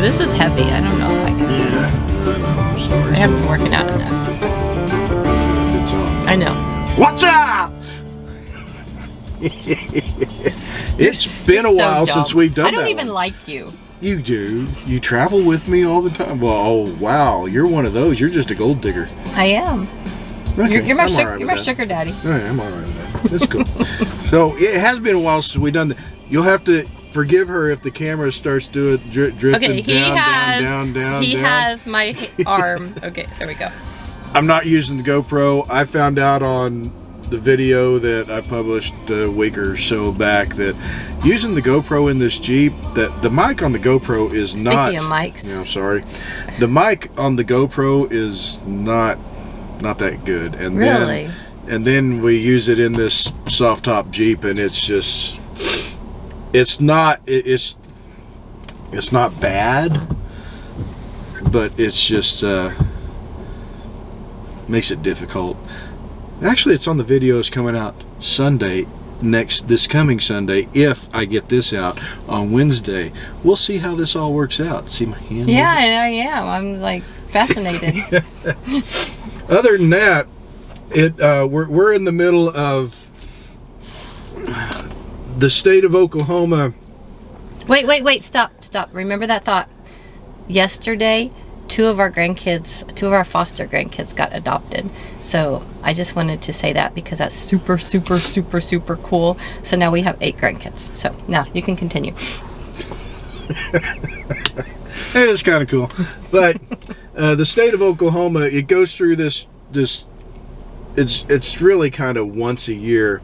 this is heavy. I don't know if I can. Yeah, I'm sorry. I haven't been working out enough. It's on. I know. What's up? It's been a while since we've done that. I don't even one. like you. You do. You travel with me all the time. Well, oh wow, you're one of those. You're just a gold digger. I am. Okay, You're my I'm all right sugar daddy. All right, I'm all right with that. That's cool. So it has been a while since we've done that. You'll have to forgive her if the camera starts doing drifting Okay, down. He has my arm. Okay, there we go. I'm not using the GoPro. I found out on the video that I published a week or so back that using the GoPro in this Jeep, that the mic on the GoPro is not. Speaking of mics. You know, sorry. The mic on the GoPro is not that good. And really? Then we use it in this soft top Jeep, and it's just, it's not bad, but it's just makes it difficult. Actually, it's on the videos coming out Sunday, this coming Sunday, if I get this out on Wednesday. We'll see how this all works out. See my hand? Yeah, I am. I'm like fascinated. Other than that, we're in the middle of the state of Oklahoma. Wait, stop. Remember that thought. Yesterday, two of our foster grandkids got adopted. So I just wanted to say that because that's super, super, super, super cool. So now we have 8 grandkids. So now you can continue. It is kind of cool. But the state of Oklahoma, it goes through this it's really kind of once a year,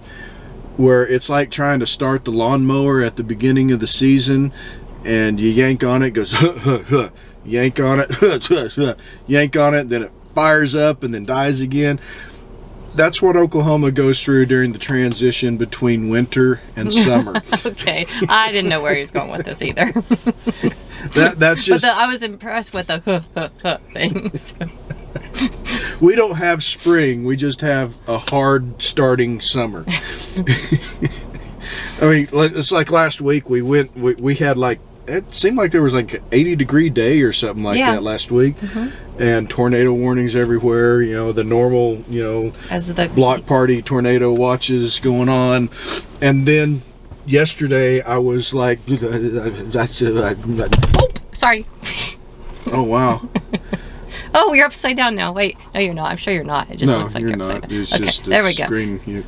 where it's like trying to start the lawnmower at the beginning of the season, and you yank on it, it goes yank on it, yank on it, then it fires up and then dies again. That's what Oklahoma goes through during the transition between winter and summer. Okay, I didn't know where he was going with this either. That's just. I was impressed with the thing. So. We don't have spring. We just have a hard starting summer. I mean, it's like last week we had like, it seemed like there was like an 80-degree day or something like that last week. Mm-hmm. And tornado warnings everywhere, you know, the normal, you know, as the block party tornado watches going on. And then yesterday I was like, oh, sorry. Oh, wow. Oh, you're upside down now. Wait, no, you're not. I'm sure you're not. It just looks like you're upside down. It's okay, just there we go.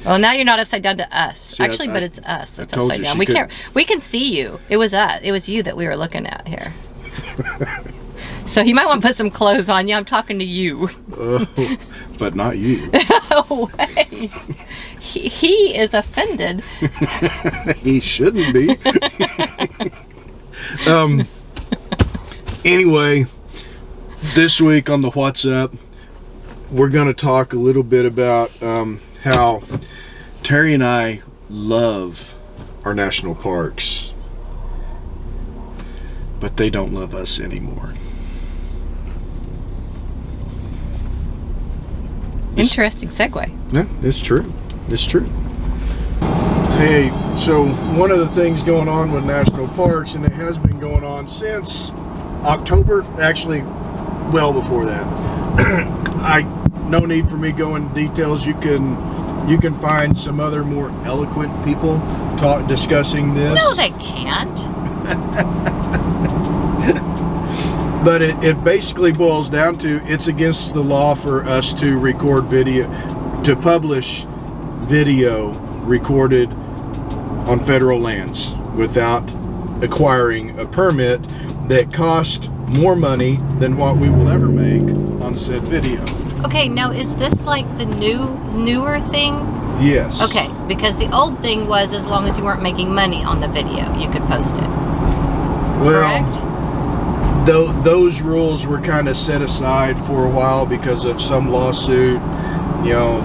Well, now you're not upside down to us. See, actually, but it's us that's upside down. We can see you. It was us. It was you that we were looking at here. So you might want to put some clothes on. Yeah, I'm talking to you. But not you. No way. He is offended. He shouldn't be. Anyway, this week on the Whassup, we're going to talk a little bit about how Terry and I love our national parks, but they don't love us anymore. Interesting segue. Yeah, it's true. It's true. Hey, so one of the things going on with national parks, and it has been going on since October, actually well before that. No need for me going into details. You can find some other more eloquent people discussing this. No, they can't. But it basically boils down to, it's against the law for us to record video, to publish video recorded on federal lands without acquiring a permit that costs more money than what we will ever make on said video. Okay, now is this like the newer thing? Yes. Okay, because the old thing was, as long as you weren't making money on the video, you could post it. Well, correct? Those rules were kind of set aside for a while because of some lawsuit. You know,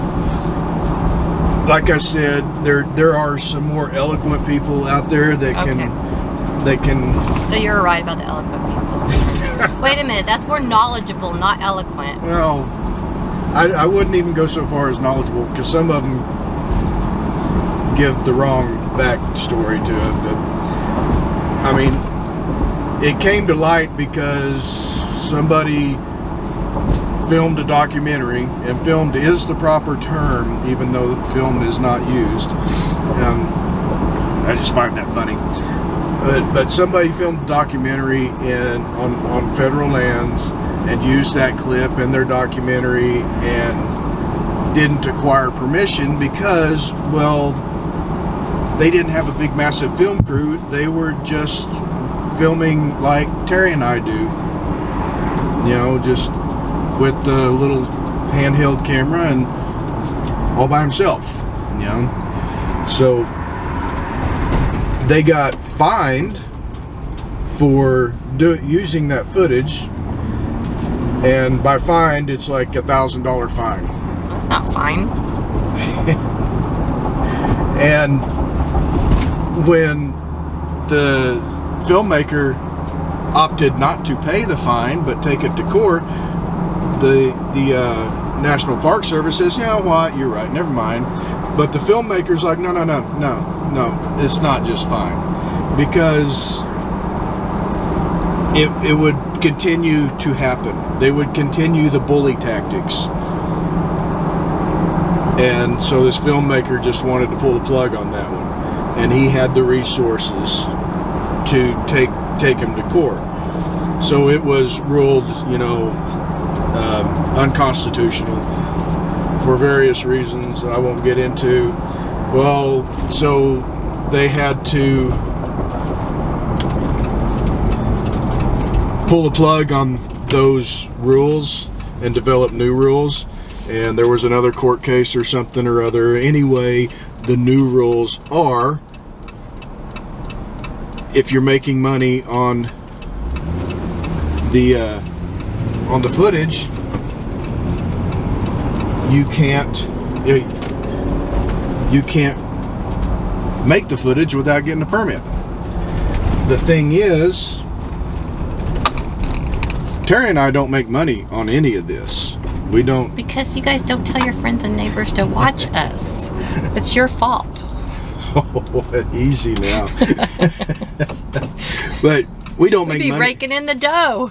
like I said, there are some more eloquent people out there that can. So you're right about the eloquent people. Wait a minute, that's more knowledgeable, not eloquent. Well, I wouldn't even go so far as knowledgeable, because some of them give the wrong backstory to it. But I mean, it came to light because somebody filmed a documentary, and filmed is the proper term, even though film is not used. I just find that funny. But somebody filmed a documentary on federal lands and used that clip in their documentary and didn't acquire permission because, well, they didn't have a big massive film crew. They were just filming like Terry and I do, you know, just with a little handheld camera and all by himself, you know. So they got fined for using that footage, and by fined it's like $1,000 fine. That's not fine. And when the filmmaker opted not to pay the fine but take it to court, the National Park Service says, you know what, you're right, never mind. But the filmmaker's like, no, it's not just fine, because it would continue to happen. They would continue the bully tactics. And so this filmmaker just wanted to pull the plug on that one, and he had the resources to take him to court. So it was ruled, you know, unconstitutional for various reasons I won't get into. Well, so they had to pull the plug on those rules and develop new rules, and there was another court case or something or other. Anyway, the new rules are, if you're making money on the footage, you can't make the footage without getting a permit. The thing is, Terry and I don't make money on any of this. We don't. Because you guys don't tell your friends and neighbors to watch us. It's your fault. Oh, easy now. But we don't make money. We'd be raking in the dough.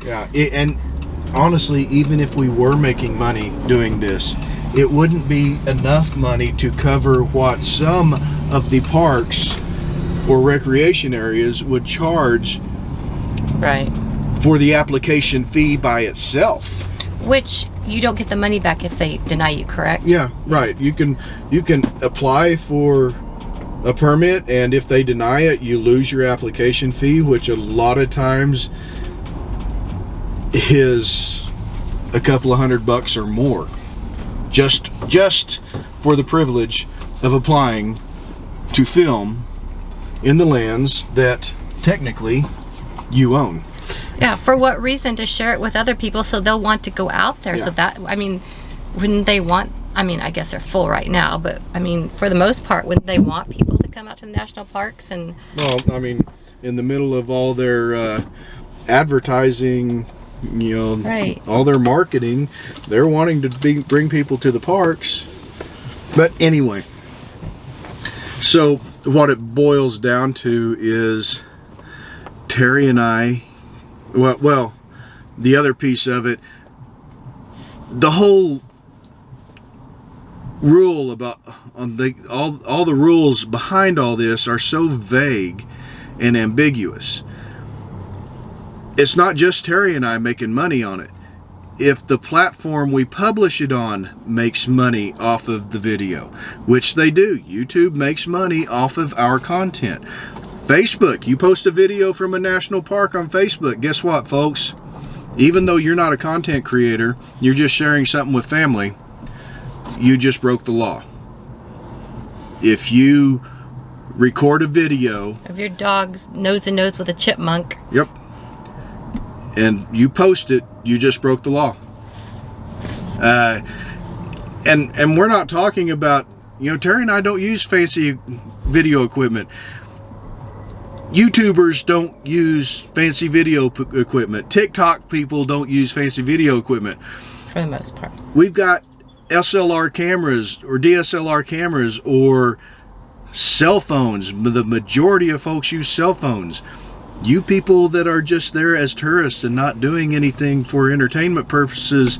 Yeah, and honestly, even if we were making money doing this, it wouldn't be enough money to cover what some of the parks or recreation areas would charge, right, for the application fee by itself. Which you don't get the money back if they deny you, correct? Yeah, right. You can apply for a permit, and if they deny it, you lose your application fee, which a lot of times is a couple of $100 or more, just for the privilege of applying to film in the lands that technically you own. Yeah, for what reason? To share it with other people so they'll want to go out there. Yeah. So that, I mean, wouldn't they want, I mean, I guess they're full right now, but I mean, for the most part, wouldn't they want people to come out to the national parks? And well, I mean, in the middle of all their advertising, you know, right, all their marketing, they're wanting to bring people to the parks. But anyway, so what it boils down to is Terry and I, well, the other piece of it, the whole rule about all the rules behind all this are so vague and ambiguous. It's not just Terry and I making money on it. If the platform we publish it on makes money off of the video, which they do, YouTube makes money off of our content. Facebook, you post a video from a national park on Facebook, guess what, folks? Even though you're not a content creator, you're just sharing something with family, you just broke the law. If you record a video of your dog's nose to nose with a chipmunk, yep, and you post it, you just broke the law. And we're not talking about, you know, Terry and I don't use fancy video equipment. YouTubers don't use fancy video equipment. TikTok people don't use fancy video equipment. For the most part. We've got SLR cameras or DSLR cameras or cell phones. The majority of folks use cell phones. You people that are just there as tourists and not doing anything for entertainment purposes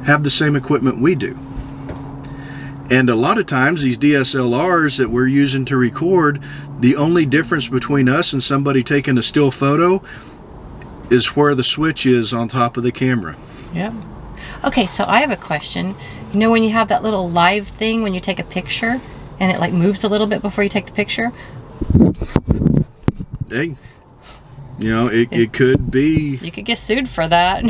have the same equipment we do. And a lot of times these DSLRs that we're using to record, the only difference between us and somebody taking a still photo is where the switch is on top of the camera. Yep. Okay, so I have a question. You know when you have that little live thing when you take a picture and it like moves a little bit before you take the picture? Hey, you know, it could be... You could get sued for that.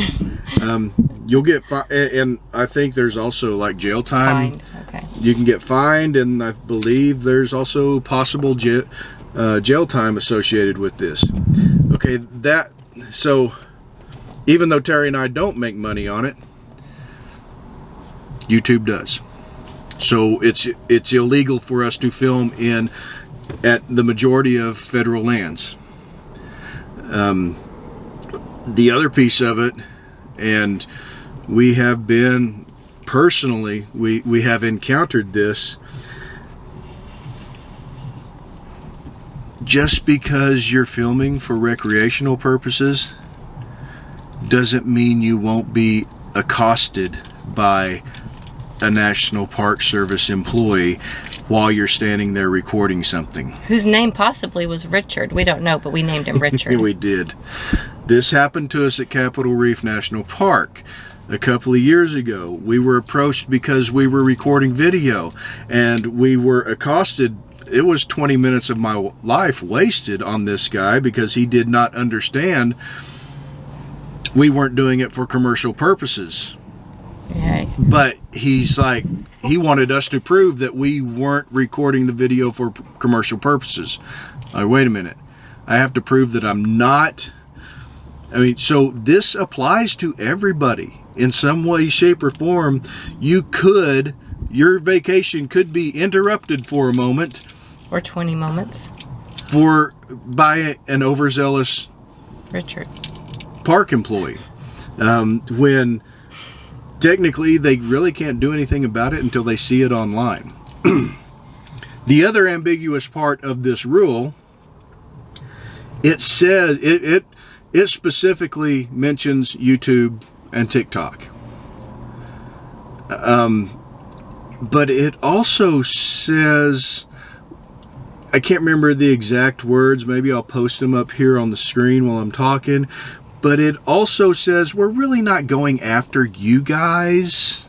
You'll get and I think there's also like jail time. Fined. Okay. You can get fined, and I believe there's also possible jail time associated with this. Okay, so even though Terry and I don't make money on it, YouTube does. So it's illegal for us to film at the majority of federal lands. The other piece of it, and we have been personally, we have encountered this. Just because you're filming for recreational purposes doesn't mean you won't be accosted by a National Park Service employee while you're standing there recording something. Whose name possibly was Richard. We don't know, but we named him Richard. We did. This happened to us at Capitol Reef National Park a couple of years ago. We were approached because we were recording video, and we were accosted. It was 20 minutes of my life wasted on this guy because he did not understand we weren't doing it for commercial purposes. Yeah. But he's like, he wanted us to prove that we weren't recording the video for commercial purposes. Like, wait a minute. I have to prove that I'm not. I mean, so this applies to everybody in some way, shape, or form. Your vacation could be interrupted for a moment. Or 20 moments. By an overzealous Richard. park employee. When technically they really can't do anything about it until they see it online. The other ambiguous part of this rule, it says, it specifically mentions YouTube and TikTok. But it also says, I can't remember the exact words, maybe I'll post them up here on the screen while I'm talking, but it also says we're really not going after you guys.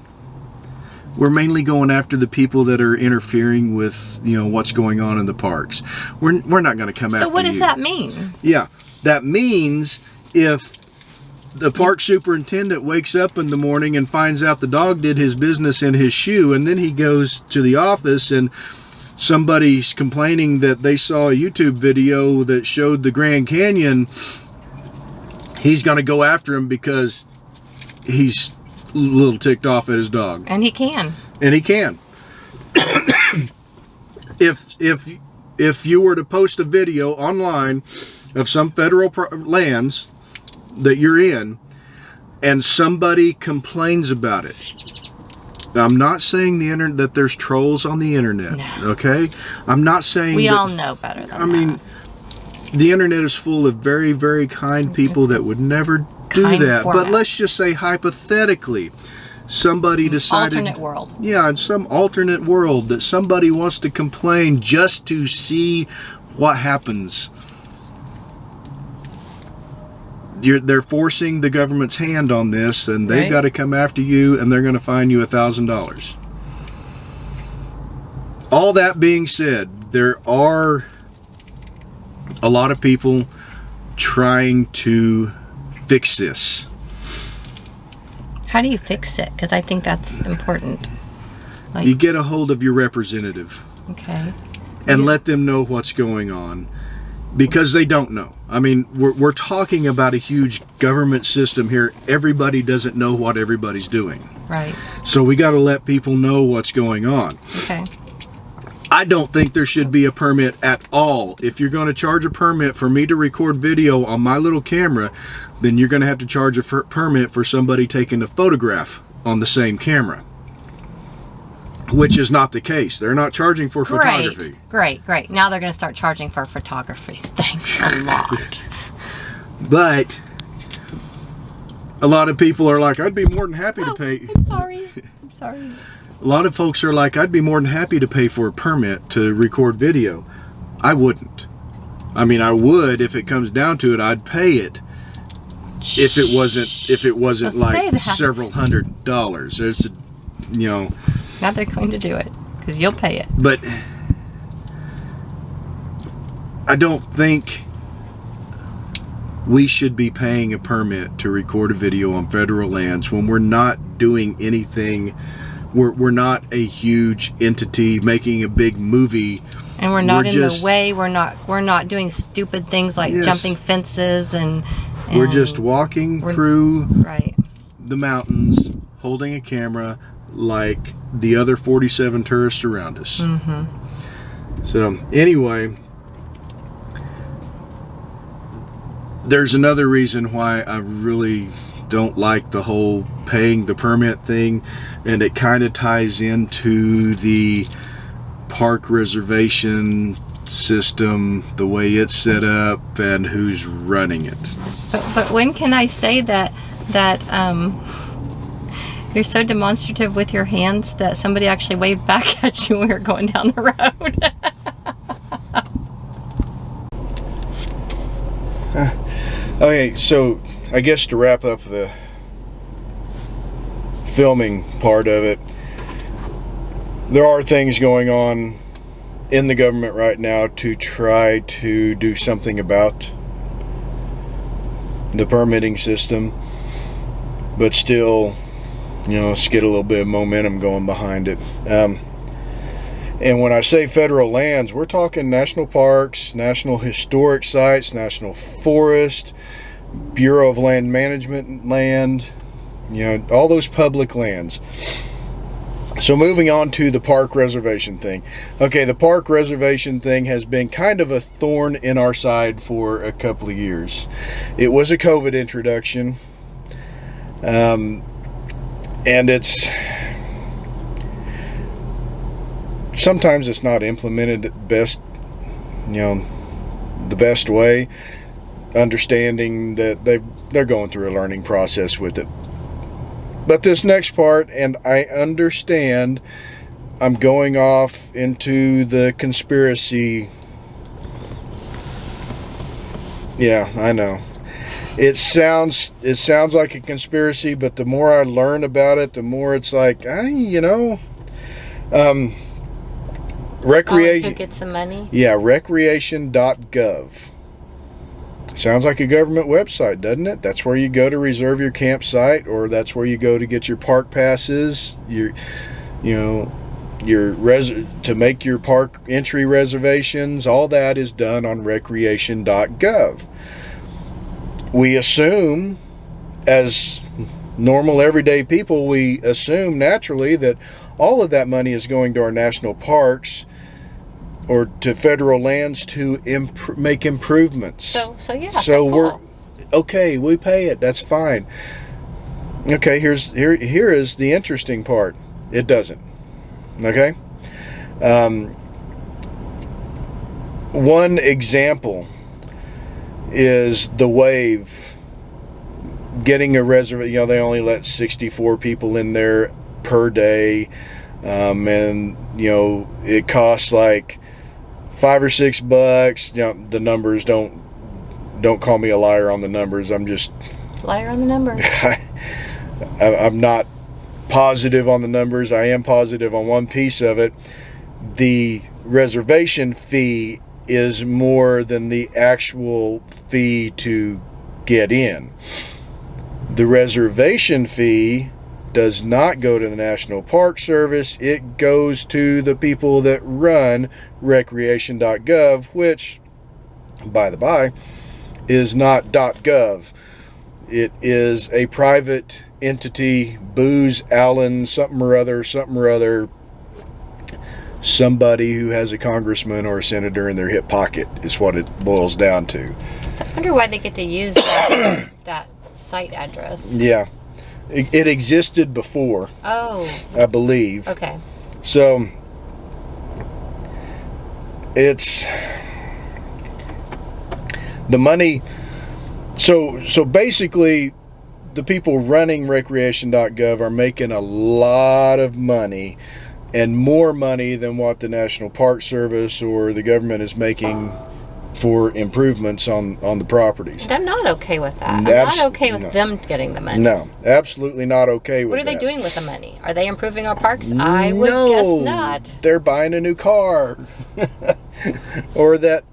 We're mainly going after the people that are interfering with, what's going on in the parks. We're not going to come after you. So what does that mean? Yeah, that means if the park superintendent wakes up in the morning and finds out the dog did his business in his shoe, and then he goes to the office and somebody's complaining that they saw a YouTube video that showed the Grand Canyon, he's going to go after him because he's a little ticked off at his dog. And he can. And he can. If you were to post a video online of some federal lands that you're in, and somebody complains about it, I'm not saying that there's trolls on the internet. No. Okay, I'm not saying we all know better than that. I mean, the internet is full of very, very kind people that would never do that. Format. But let's just say hypothetically, somebody decided, alternate world. Yeah, in some alternate world that somebody wants to complain just to see what happens. They're forcing the government's hand on this, and they've got to come after you, and they're going to fine you $1,000. All that being said, there are a lot of people trying to fix this. How do you fix it? Because I think that's important. You get a hold of your representative. Okay. And let them know what's going on. Because they don't know. I mean, we're talking about a huge government system here. Everybody doesn't know what everybody's doing. Right. So we got to let people know what's going on. Okay. I don't think there should be a permit at all. If you're going to charge a permit for me to record video on my little camera, then you're going to have to charge a permit for somebody taking a photograph on the same camera. which is not the case. They're not charging for photography. Great. Now they're going to start charging for photography. Thanks a lot. But a lot of people are like, I'd be more than happy to pay. I'm sorry. A lot of folks are like, I'd be more than happy to pay for a permit to record video. I wouldn't. I mean, I would if it comes down to it. I'd pay it if it wasn't like several $100s. There's, Now they're going to do it because you'll pay it. But I don't think we should be paying a permit to record a video on federal lands when we're not doing anything. We're not a huge entity making a big movie, and we're not in the way. We're not doing stupid things like jumping fences and we're just walking through the mountains, holding a camera like the other 47 tourists around us. Mm-hmm. So anyway, there's another reason why I really don't like the whole paying the permit thing, and it kind of ties into the park reservation system, the way it's set up and who's running it. But when can I say that you're so demonstrative with your hands that somebody actually waved back at you when we were going down the road? Okay, so I guess to wrap up the filming part of it, there are things going on in the government right now to try to do something about the permitting system, but still, let's get a little bit of momentum going behind it. And when I say federal lands, we're talking national parks, national historic sites, national forest, Bureau of Land Management land, all those public lands. So moving on to the park reservation thing. Okay, the park reservation thing has been kind of a thorn in our side for a couple of years. It was a COVID introduction. And sometimes it's not implemented at best, the best way, understanding that they're going through a learning process with it. But this next part, and I understand I'm going off into the conspiracy. Yeah, I know. It sounds like a conspiracy, but the more I learn about it, the more it's like, recreation. To get some money? Yeah, recreation.gov. Sounds like a government website, doesn't it? That's where you go to reserve your campsite, or that's where you go to get your park passes, to make your park entry reservations. All that is done on recreation.gov. We assume, as normal everyday people, we assume naturally that all of that money is going to our national parks or to federal lands to make improvements. So we're okay. We pay it. That's fine. Okay. Here is the interesting part. It doesn't. Okay. One example is the Wave getting a reservation. They only let 64 people in there per day, and it costs like $5 or $6. The numbers, don't call me a liar on the numbers. I'm just liar on the numbers. I'm not positive on the numbers. I am positive on one piece of it. The reservation fee is more than the actual fee to get in. The reservation fee does not go to the National Park Service. It goes to the people that run recreation.gov, which, by the by, is not .gov. It is a private entity, Booz Allen, something or other, somebody who has a congressman or a senator in their hip pocket is what it boils down to. So I wonder why they get to use that site address. Yeah. It existed before. Oh. I believe. Okay. So it's the money. So basically, the people running recreation.gov are making a lot of money, and more money than what the National Park Service or the government is making for improvements on the properties. And I'm not okay with that. I'm not okay with them getting the money. No, absolutely not okay with that. What are they doing with the money? Are they improving our parks? I would guess not. They're buying a new car. Or that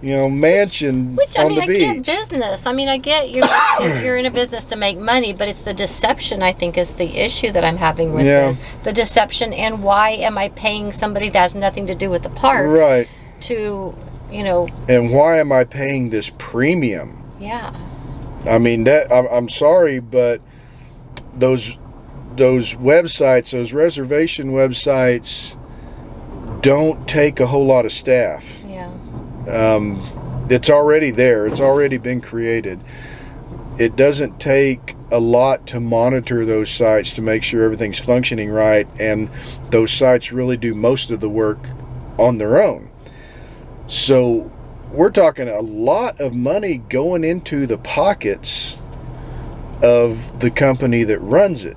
mansion on the beach. I get business. I mean, I get you're in a business to make money, but it's the deception, I think, is the issue that I'm having with this. The deception, and why am I paying somebody that has nothing to do with the parks? Right. To, you know. And why am I paying this premium? Yeah. I mean, I'm sorry, but those websites, those reservation websites, don't take a whole lot of staff. Yeah. It's already there. It's already been created. It doesn't take a lot to monitor those sites to make sure everything's functioning right, and those sites really do most of the work on their own. So we're talking a lot of money going into the pockets of the company that runs it.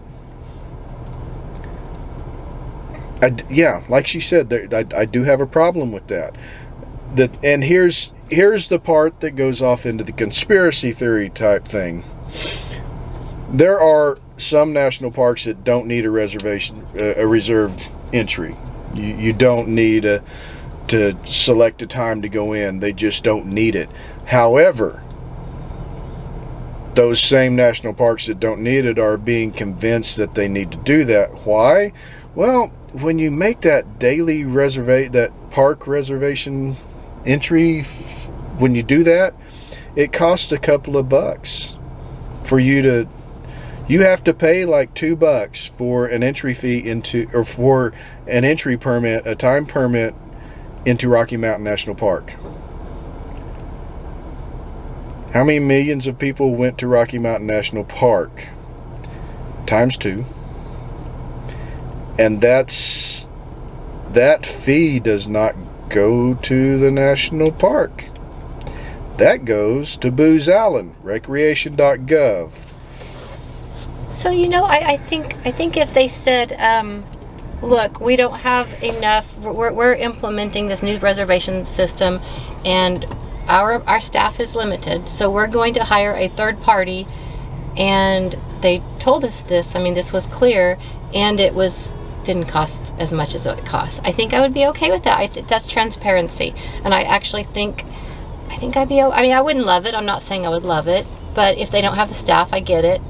Like she said, I do have a problem with that. And here's the part that goes off into the conspiracy theory type thing. There are some national parks that don't need a reserved entry. You don't need to select a time to go in. They just don't need it. However, those same national parks that don't need it are being convinced that they need to do that. Why? Well, when you make that daily that park reservation entry, when you do that, it costs a couple of bucks for you have to pay like $2 for an entry fee or for an entry permit, a time permit into Rocky Mountain National Park. How many millions of people went to Rocky Mountain National Park? Times 2. And that fee does not go to the national park. That goes to Booz Allen, recreation.gov. So, I think if they said, look, we don't have enough, we're implementing this new reservation system, and our staff is limited, so we're going to hire a third party, and they told us this. I mean, this was clear, and it didn't cost as much as it costs. I think I would be okay with that. I think that's transparency, and I actually think I'd be. I mean, I wouldn't love it. I'm not saying I would love it, but if they don't have the staff, I get it.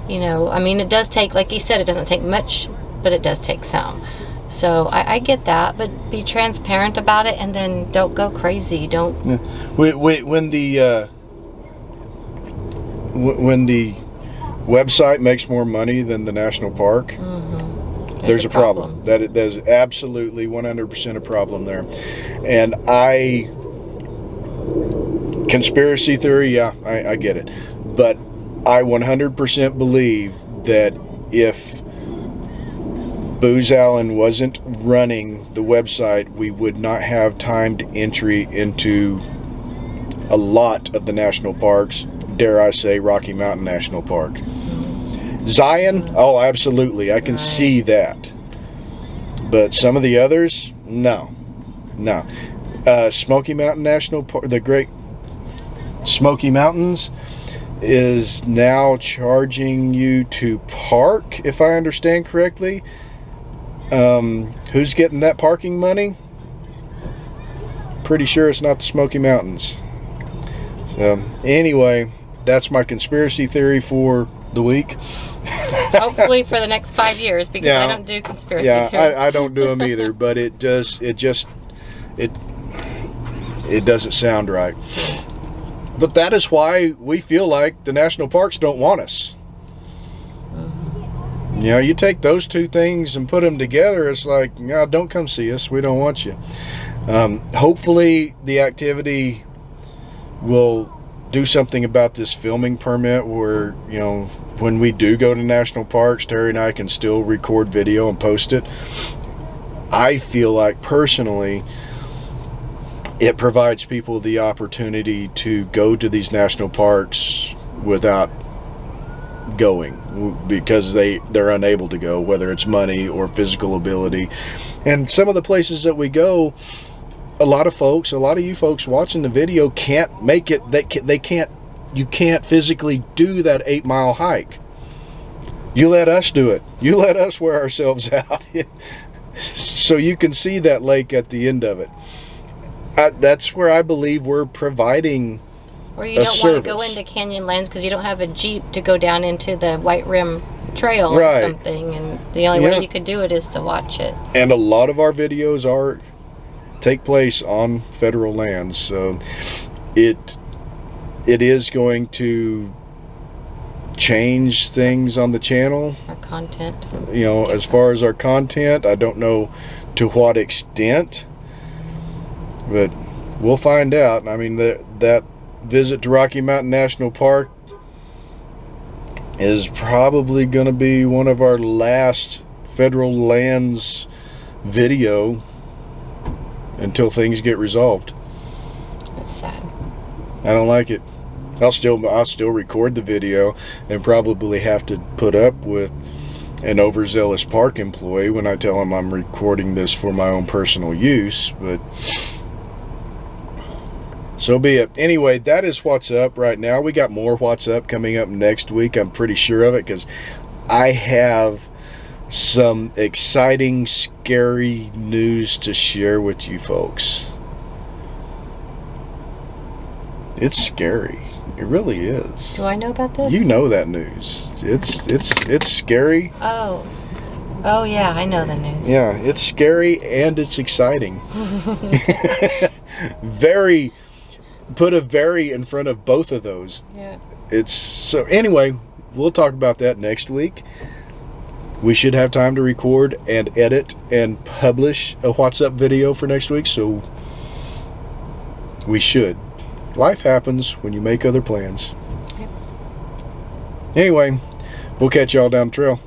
I mean, it does take, like you said, it doesn't take much, but it does take some. So I get that, but be transparent about it, and then don't go crazy. Don't. Yeah. When the website makes more money than the national park. Mm-hmm. There's a problem. There's absolutely 100% a problem there. And conspiracy theory, I get it. But I 100% believe that if Booz Allen wasn't running the website, we would not have timed entry into a lot of the national parks, dare I say Rocky Mountain National Park. Zion, oh, absolutely. I can see that. But some of the others, no. Smoky Mountain National Park, the Great Smoky Mountains, is now charging you to park, if I understand correctly. Who's getting that parking money? Pretty sure it's not the Smoky Mountains. So, anyway, that's my conspiracy theory for the week. Hopefully for the next 5 years, because I don't do conspiracy theories. I don't do them either, but it doesn't sound right. But that is why we feel like the national parks don't want us. Mm-hmm. You take those two things and put them together, it's like, don't come see us. We don't want you. Hopefully the activity will do something about this filming permit where, you know, when we do go to national parks, Terry and I can still record video and post it. I feel like personally it provides people the opportunity to go to these national parks without going because they're unable to go, whether it's money or physical ability. And some of the places that we go, a lot of you folks watching the video can't make it. You can't physically do that 8-mile hike. You let us do it. You let us wear ourselves out so you can see that lake at the end of it. That's where I believe we're providing or you don't want to go into Canyonlands because you don't have a Jeep to go down into the White Rim Trail or something, and the only way you could do it is to watch it. And a lot of our videos take place on federal lands, so it is going to change things on the channel. Our content. You know, as far as our content, I don't know to what extent, but we'll find out. I mean, that visit to Rocky Mountain National Park is probably going to be one of our last federal lands video until things get resolved. That's sad. I don't like it. I'll still record the video and probably have to put up with an overzealous park employee when I tell him I'm recording this for my own personal use, but so be it. Anyway, that is what's up right now. We got more what's up coming up next week. I'm pretty sure of it because I have some exciting, scary news to share with you folks. It's scary. It really is. Do I know about this? You know that news. It's scary. Oh yeah, I know the news. Yeah, it's scary and it's exciting. Put a very in front of both of those. Yeah. It's so anyway, we'll talk about that next week. We should have time to record and edit and publish a What's Up video for next week, so we should. Life happens when you make other plans. Yep. Anyway, we'll catch y'all down the trail.